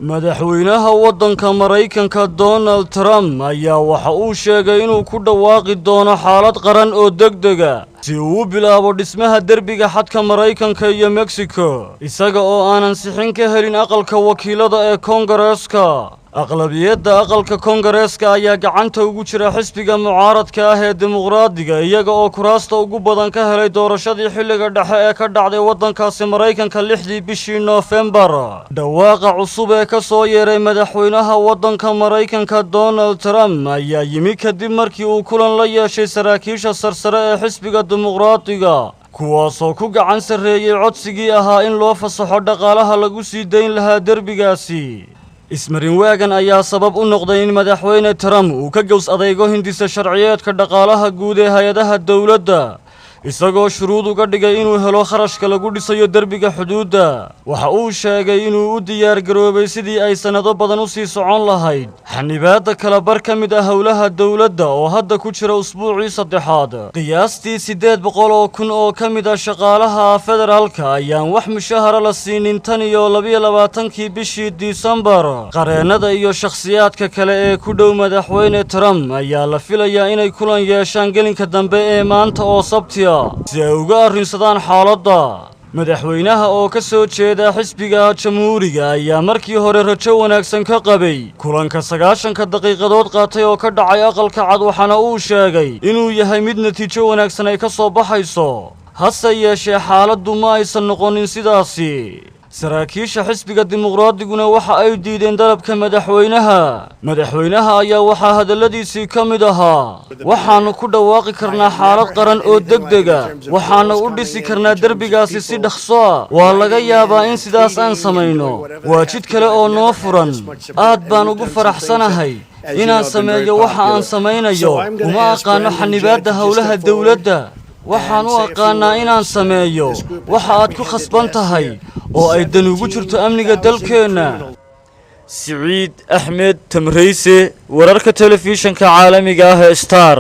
madaxweynaha waddanka Mareykanka Donald Trump ayaa waxa uu sheegay inuu ku dhawaaqi doono xaalad qaran oo degdeg ah si uu u bilaabo dhismaha derbiga xadka Mareykanka iyo Mexico isaga oo aanan sixin ka helin aqalka wakiilada ee Kongareeska. aqlabiyadda aqalka Kongareeska ayaa gacanta ugu jira xisbiga mucaaradka ah ee dimuqraadiga iyaga oo kuraasta ugu badan ka helay doorashadii xilliga dhexe ee ka dhacday waddankaasi Mareykanka 6dii bishii Noofembar. dhawaaqa cusub ee ka soo yeeray madaxweynaha waddanka Mareykanka Donald Trump ayaa yimi kadib markii uu kulan la yeeshay saraakiisha sarsare ee xisbiga dimuqraadiga kuwaasoo ku gacan sarreeyay codsigii ahaa in loo fasaxo dhaqaalaha lagu sii dayn lahaa derbigaasi. ismarin waagan ayaa sabab u noqday in madaxweyne Trump uu ka gows adeego hindisa sharciyeedka dhaqaalaha guud ee hay'adaha dawladda isagoo shuruud uga dhigay inuu helo kharashka lagu dhisayo derbiga xuduudda. waxa uu sheegay inuu u diyaar garoobay sidii ay sanado badan u sii socon lahayd xanibaadda kala bar ka mid ah howlaha dawladda oo hadda ku jira usbuucii saddexaad. qiyaastii 800,000 oo ka mid ah shaqaalaha federaalka ayaan wax mushahara la siinin tan iyo 22kii bishii Disembar. qareennada iyo shakhsiyaadka kale ee ku dhow madaxweyne Trump ayaa la filayaa inay kulan yeeshaan gelinka dambe ee maanta oo Sabti si ay uga arrinsadaan xaaladda. madaxweynaha oo ka soo jeeda xisbiga jamhuuriga ayaa markii hore rajo wanaagsan ka qabay kulanka 90 daqiiqadood qaatay oo ka dhacay aqalka cad waxaana uu sheegay inuu yahay mid natiijo wanaagsan ay ka soo baxayso. hase yeeshee xaaladdu ma aysan noqonin sidaasi. saraakiisha xisbiga dimuqraadiguna waxa ay diideen dalabka madaxweynaha ayaa waxaa hadalladiisii ka mid ahaa waxaanu ku dhawaaqi karnaa xaalad qaran oo degdeg ah waxaanu u dhisi karnaa derbigaasi si dhaqso ah. waa laga yaabaa in sidaas aan samayno waa jid kale oo noo furan. aad baan ugu faraxsanahay inaan sameeyo waxa aan samaynayo. uma aqaano xanibaadda howlaha dawladda. waxaan u aqaanaa inaan sameeyo waxa aad ku khasban tahay oo ay dan ugu jirto amniga dalkeena. Siciid Axmed Tamreyse, wararka telefishinka caalamiga ah ee Star.